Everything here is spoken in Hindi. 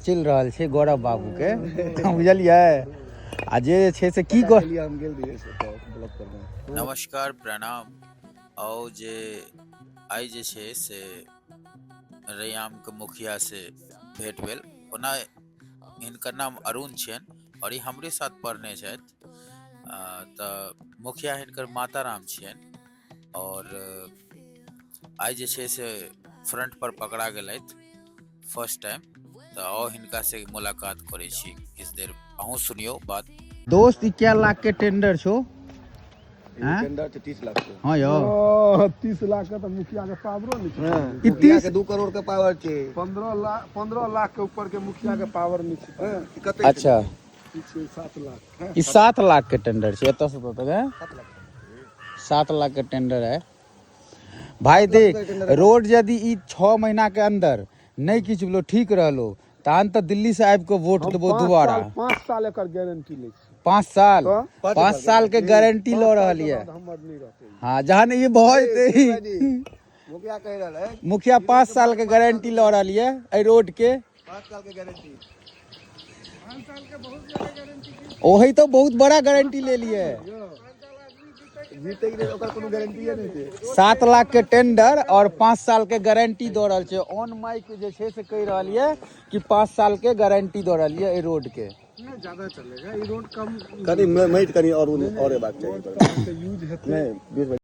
चल रहा है गौरव बाबू के बुझलिए आ जे छे से की कर नमस्कार प्रणाम और जे आई जे छे से रैयाम के मुखिया से भेंट भेल ओना इनकर नाम अरुण छन और ये हमरे साथ पढ़ने छथि तो मुखिया हिनकर माताराम छन और आई जे छे से फ्रंट पर पकड़ा गेलथि फर्स्ट टाइम तो आओ हिनका से मुलाकात करे छी किस देर अहूँ सुनियो बात। दोस्त क्या लाख के टेंडर छो टेंडर 30 लाख के। हाँ यो 30 लाख के तो मुखिया के पावरो नहीं हां है। 30 के 2 करोड़ के पावर छे। 15 लाख के ऊपर के मुखिया के पावर नहीं है। हां अच्छा 7 लाख ई 7 लाख के टेंडर छे एतो से तो तक 7 लाख के टेंडर है भाई। देख रोड यदि ई 6 महीना के अंदर नहीं किछ बोलो ठीक रहलो तहन तो दिल्ली से आबि के वोट देबो दोबारा। 5 साल एकर गारंटी ले छी। 5 साल के गारंटी लो रहल है। हमर नहीं रहते। हां जहां ये बहुत मुखिया कह रहल है मुखिया 5 साल के गारंटी लो रहल है ए रोड के। 5 साल के गारंटी 5 साल के बहुत ज्यादा गारंटी ओही तो बहुत बड़ा गारंटी ले लिए। जीते के ओकर कोनो गारंटी नहीं है। 7 लाख के टेंडर और 5 साल के गारंटी दो रहल छे। ऑन माइक जे छे से कह रहल है कि 5 साल के गारंटी दो रहल है ए रोड के। नहीं ज्यादा चलेगा। ये रोड कम कनी मैं कनी और बात चाहिए यूज है नहीं 20